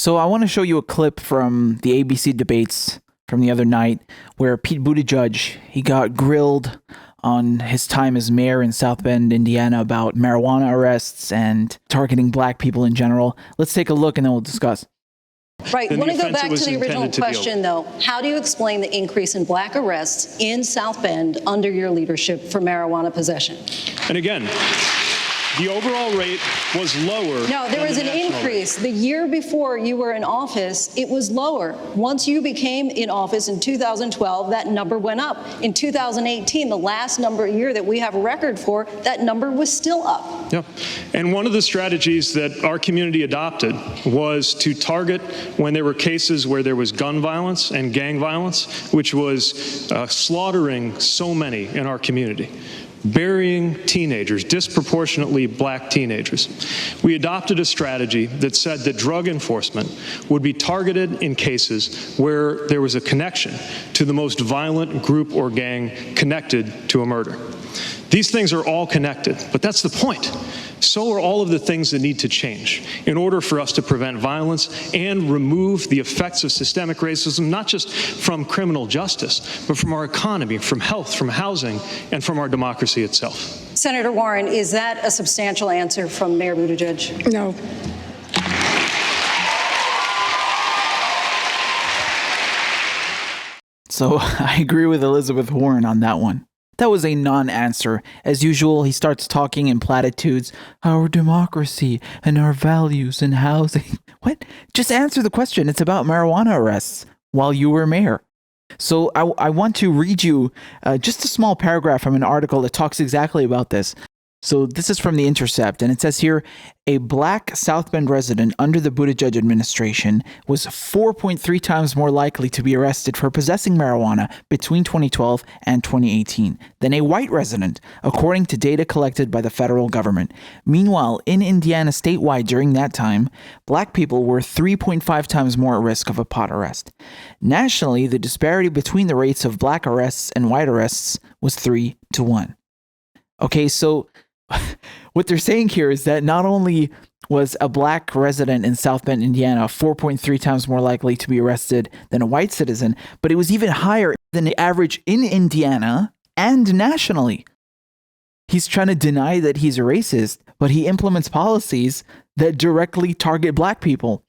So I want to show you a clip from the ABC debates from the other night where Pete Buttigieg, he got grilled on his time as mayor in South Bend, Indiana, about marijuana arrests and targeting black people in general. Let's take a look and then we'll discuss. Right. I want to go back to the original question, though. How do you explain the increase in black arrests in South Bend under your leadership for marijuana possession? And again, the overall rate was lower. No, there was an increase. The year before you were in office, it was lower. Once you became in office in 2012, that number went up. In 2018, the last year that we have a record for, that number was still up. Yeah. And one of the strategies that our community adopted was to target when there were cases where there was gun violence and gang violence, which was slaughtering so many in our community. Burying teenagers, disproportionately black teenagers. We adopted a strategy that said that drug enforcement would be targeted in cases where there was a connection to the most violent group or gang connected to a murder. These things are all connected, but that's the point. So are all of the things that need to change in order for us to prevent violence and remove the effects of systemic racism, not just from criminal justice, but from our economy, from health, from housing, and from our democracy itself. Senator Warren, is that a substantial answer from Mayor Buttigieg? No. So I agree with Elizabeth Warren on that one. That was a non-answer. As usual, he starts talking in platitudes. Our democracy and our values and housing. What? Just answer the question. It's about marijuana arrests while you were mayor. So I want to read you just a small paragraph from an article that talks exactly about this. So this is from The Intercept, and it says here, a black South Bend resident under the Buttigieg administration was 4.3 times more likely to be arrested for possessing marijuana between 2012 and 2018 than a white resident, according to data collected by the federal government. Meanwhile, in Indiana statewide during that time, black people were 3.5 times more at risk of a pot arrest. Nationally, the disparity between the rates of black arrests and white arrests was 3-1. Okay, so what they're saying here is that not only was a black resident in South Bend, Indiana, 4.3 times more likely to be arrested than a white citizen, but it was even higher than the average in Indiana and nationally. He's trying to deny that he's a racist, but he implements policies that directly target black people.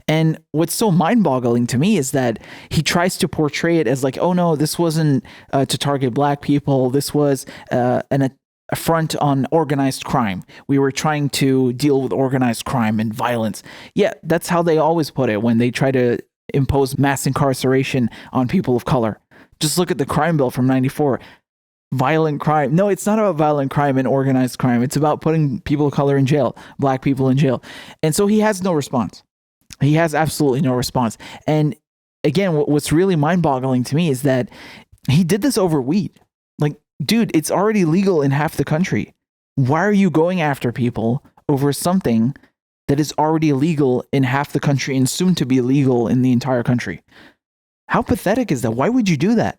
And what's so mind-boggling to me is that he tries to portray it as like, oh no, this wasn't to target black people. This was an affront on organized crime. We were trying to deal with organized crime and violence. Yeah, that's how they always put it when they try to impose mass incarceration on people of color. Just look at the crime bill from 94. Violent crime. No, it's not about violent crime and organized crime. It's about putting people of color in jail, black people in jail. And so he has no response. He has absolutely no response. And again, what's really mind-boggling to me is that he did this over weed. Like, dude, it's already legal in half the country. Why are you going after people over something that is already legal in half the country and soon to be legal in the entire country? How pathetic is that? Why would you do that?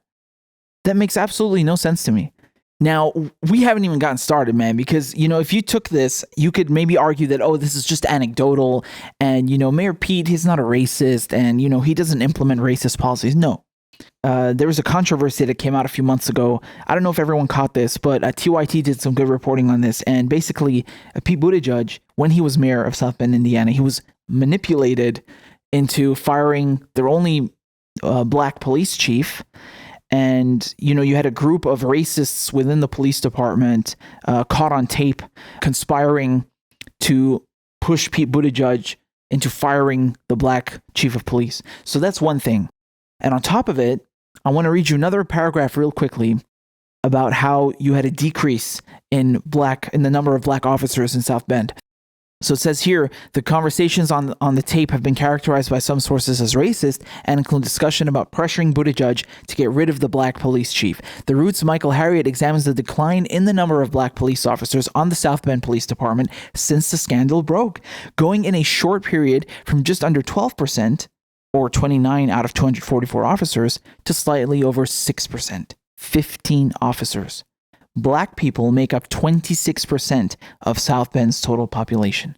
That makes absolutely no sense to me. Now, we haven't even gotten started, man, because, you know, if you took this, you could maybe argue that, oh, this is just anecdotal and, you know, Mayor Pete, he's not a racist and, you know, he doesn't implement racist policies. No. There was a controversy that came out a few months ago. I don't know if everyone caught this, but TYT did some good reporting on this. And basically, Pete Buttigieg, when he was mayor of South Bend, Indiana, he was manipulated into firing their only black police chief. And, you know, you had a group of racists within the police department caught on tape conspiring to push Pete Buttigieg into firing the black chief of police. So that's one thing. And on top of it, I want to read you another paragraph real quickly about how you had a decrease in the number of black officers in South Bend. So it says here, the conversations on the tape have been characterized by some sources as racist and include discussion about pressuring Buttigieg to get rid of the black police chief. The Root's Michael Harriot examines the decline in the number of black police officers on the South Bend Police Department since the scandal broke, going in a short period from just under 12%, or 29 out of 244 officers, to slightly over 6%, 15 officers. Black people make up 26% of South Bend's total population.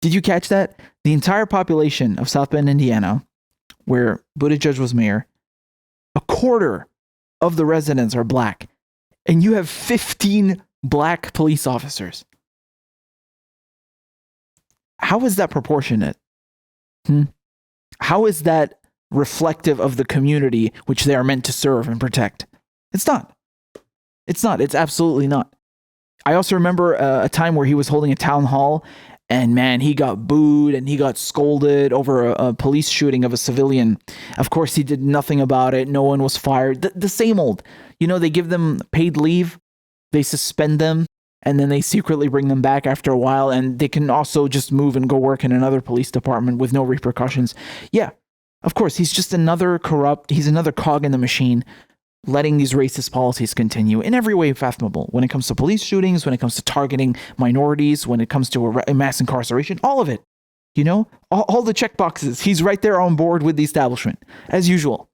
Did you catch that? The entire population of South Bend, Indiana, where Buttigieg was mayor, a quarter of the residents are black. And you have 15 black police officers. How is that proportionate? How is that reflective of the community which they are meant to serve and protect? It's not. It's not. It's absolutely not. I also remember a time where he was holding a town hall, and man, he got booed and he got scolded over a police shooting of a civilian. Of course, he did nothing about it. No one was fired. The same old. You know, they give them paid leave, they suspend them, and then they secretly bring them back after a while, and they can also just move and go work in another police department with no repercussions. Yeah, of course, he's just another cog in the machine, letting these racist policies continue in every way fathomable. When it comes to police shootings, when it comes to targeting minorities, when it comes to mass incarceration, all of it. You know, all the check boxes. He's right there on board with the establishment, as usual.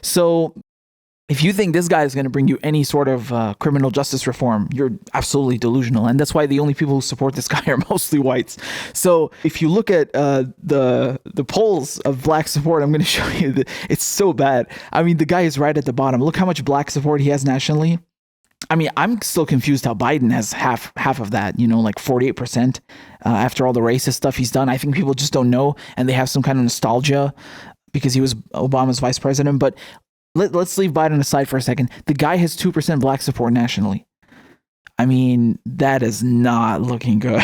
So if you think this guy is going to bring you any sort of criminal justice reform, you're absolutely delusional. And that's why the only people who support this guy are mostly whites. So if you look at the polls of black support, I'm going to show you that it's so bad. I mean, the guy is right at the bottom. Look how much black support he has nationally. I mean, I'm still confused how Biden has half of that, you know, like 48% after all the racist stuff he's done. I think people just don't know, and they have some kind of nostalgia because he was Obama's vice president. But let's leave Biden aside for a second. The guy has 2% black support nationally. I mean, that is not looking good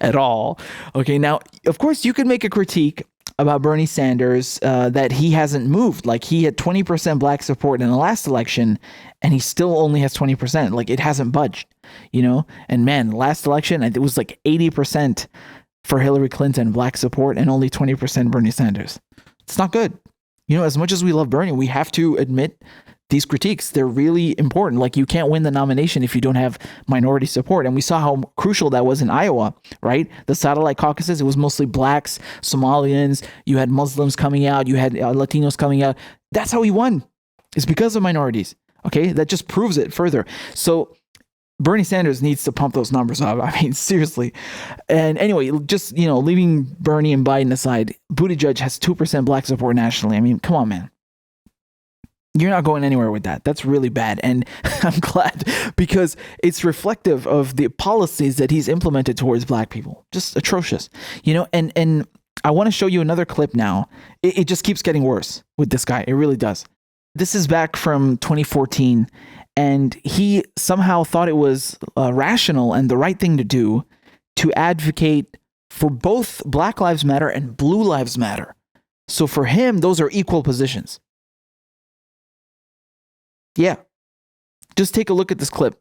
at all. Okay, now, of course, you could make a critique about Bernie Sanders that he hasn't moved. Like, he had 20% black support in the last election, and he still only has 20%. Like, it hasn't budged, you know? And man, last election, it was like 80% for Hillary Clinton black support and only 20% Bernie Sanders. It's not good. You know, as much as we love Bernie, we have to admit these critiques. They're really important. Like, you can't win the nomination if you don't have minority support. And we saw how crucial that was in Iowa, right? The satellite caucuses, it was mostly blacks, Somalians. You had Muslims coming out. You had Latinos coming out. That's how he won. It's because of minorities. Okay, that just proves it further. So Bernie Sanders needs to pump those numbers up. I mean, seriously. And anyway, just, you know, leaving Bernie and Biden aside, Buttigieg has 2% black support nationally. I mean, come on, man. You're not going anywhere with that. That's really bad. And I'm glad, because it's reflective of the policies that he's implemented towards black people. Just atrocious. You know, and I want to show you another clip now. It just keeps getting worse with this guy. It really does. This is back from 2014. And he somehow thought it was rational and the right thing to do to advocate for both Black Lives Matter and Blue Lives Matter. So for him, those are equal positions. Yeah. Just take a look at this clip.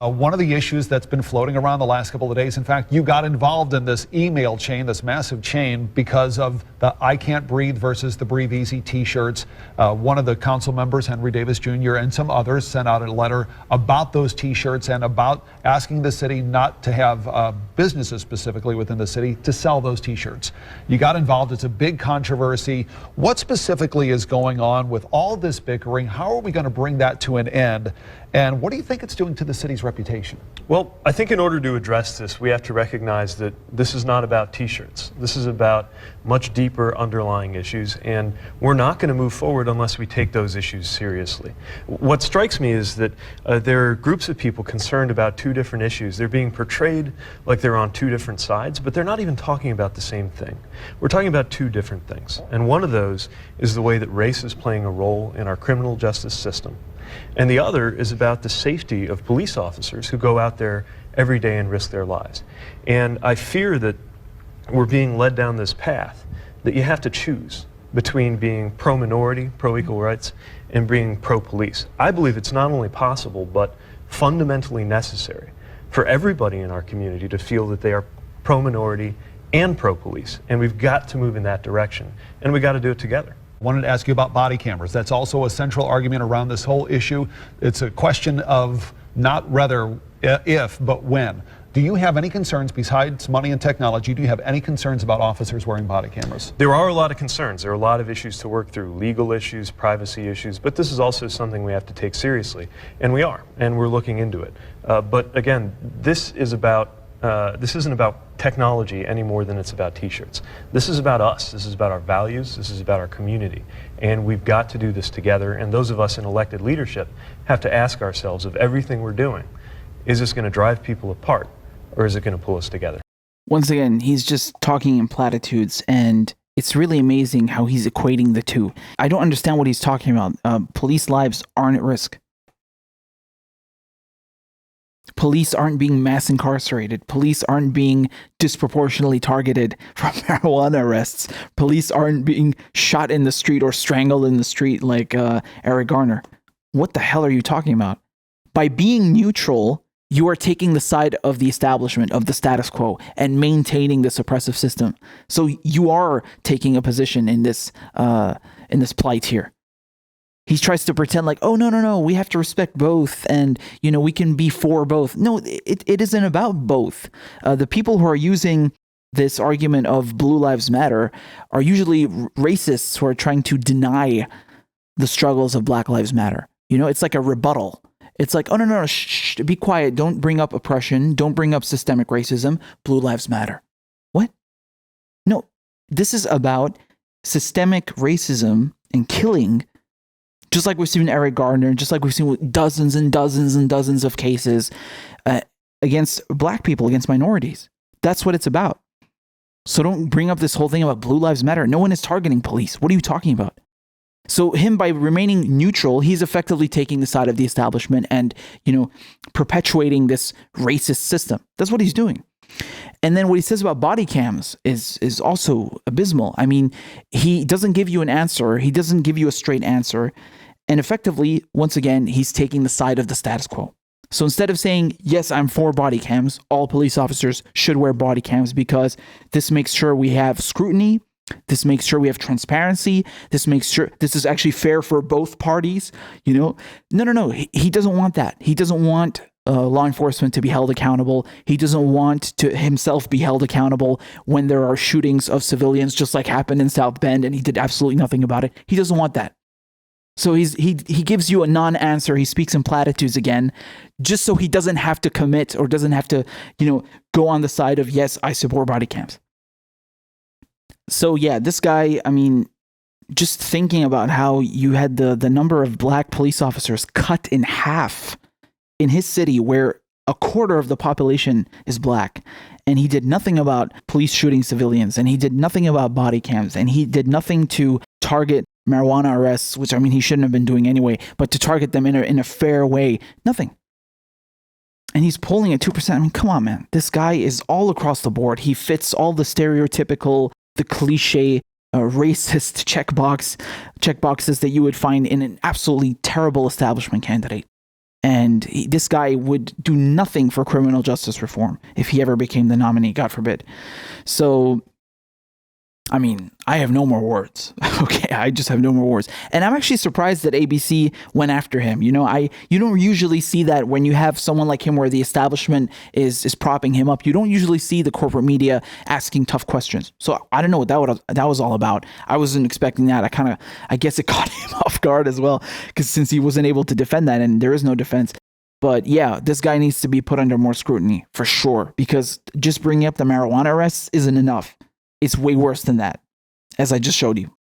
One of the issues that's been floating around the last couple of days, in fact, you got involved in this email chain, this massive chain, because of the I Can't Breathe versus the Breathe Easy t-shirts. One of the council members, Henry Davis Jr., and some others sent out a letter about those t-shirts and about asking the city not to have businesses specifically within the city to sell those t-shirts. You got involved. It's a big controversy. What specifically is going on with all this bickering? How are we going to bring that to an end? And what do you think it's doing to the city's reputation? Well, I think in order to address this, we have to recognize that this is not about t-shirts. This is about much deeper underlying issues, and we're not going to move forward unless we take those issues seriously. What strikes me is that there are groups of people concerned about two different issues. They're being portrayed like they're on two different sides, but they're not even talking about the same thing. We're talking about two different things, and one of those is the way that race is playing a role in our criminal justice system. And the other is about the safety of police officers who go out there every day and risk their lives. And I fear that we're being led down this path that you have to choose between being pro-minority, pro-equal rights, and being pro-police. I believe it's not only possible, but fundamentally necessary for everybody in our community to feel that they are pro-minority and pro-police. And we've got to move in that direction, and we've got to do it together. Wanted to ask you about body cameras. That's also a central argument around this whole issue. It's a question of not rather if, but when. Do you have any concerns besides money and technology? Do you have any concerns about officers wearing body cameras? There are a lot of concerns. There are a lot of issues to work through, legal issues, privacy issues, but this is also something we have to take seriously. And we are, and we're looking into it. But again, this isn't about technology any more than it's about t-shirts. This is about us. This is about our values. This is about our community. And we've got to do this together. And those of us in elected leadership have to ask ourselves, of everything we're doing, is this going to drive people apart, or is it going to pull us together? Once again, he's just talking in platitudes, and it's really amazing how he's equating the two. I don't understand what he's talking about. Police lives aren't at risk. Police aren't being mass incarcerated. Police aren't being disproportionately targeted from marijuana arrests. Police aren't being shot in the street or strangled in the street like Eric Garner. What the hell are you talking about? By being neutral, you are taking the side of the establishment, of the status quo, and maintaining the suppressive system. So you are taking a position in this plight here. He tries to pretend like, oh, no, we have to respect both, and, you know, we can be for both. No, it isn't about both. The people who are using this argument of Blue Lives Matter are usually racists who are trying to deny the struggles of Black Lives Matter. You know, it's like a rebuttal. It's like, oh, no, shh, be quiet. Don't bring up oppression. Don't bring up systemic racism. Blue Lives Matter. What? No, this is about systemic racism and killing, just like we've seen with Eric Garner, just like we've seen with dozens and dozens and dozens of cases against Black people, against minorities. That's what it's about. So don't bring up this whole thing about Blue Lives Matter. No one is targeting police. What are you talking about? So him, by remaining neutral, he's effectively taking the side of the establishment and, you know, perpetuating this racist system. That's what he's doing. And then what he says about body cams is also abysmal. I mean, he doesn't give you an answer. He doesn't give you a straight answer. And effectively, once again, he's taking the side of the status quo. So instead of saying, yes, I'm for body cams, all police officers should wear body cams because this makes sure we have scrutiny. This makes sure we have transparency. This makes sure this is actually fair for both parties. You know, no. He doesn't want that. He doesn't want law enforcement to be held accountable. He doesn't want to himself be held accountable when there are shootings of civilians, just like happened in South Bend, and he did absolutely nothing about it. He doesn't want that. So he gives you a non-answer. He speaks in platitudes again, just so he doesn't have to commit or doesn't have to, you know, go on the side of, yes, I support body cams. So yeah, this guy, I mean, just thinking about how you had the number of Black police officers cut in half in his city, where a quarter of the population is Black, and he did nothing about police shooting civilians, and he did nothing about body cams, and he did nothing to target marijuana arrests, which, I mean, he shouldn't have been doing anyway, but to target them in a fair way, nothing. And he's polling at 2%. I mean, come on, man. This guy is all across the board. He fits all the stereotypical, the cliche, racist checkboxes that you would find in an absolutely terrible establishment candidate. And this guy would do nothing for criminal justice reform if he ever became the nominee, God forbid. So, I mean, I have no more words. Okay, I just have no more words. And I'm actually surprised that ABC went after him. You know, you don't usually see that when you have someone like him where the establishment is propping him up. You don't usually see the corporate media asking tough questions. So I don't know what that was all about. I wasn't expecting that. I guess it caught him off guard as well, because since he wasn't able to defend that, and there is no defense. But yeah, this guy needs to be put under more scrutiny for sure, because just bringing up the marijuana arrests isn't enough. It's way worse than that, as I just showed you.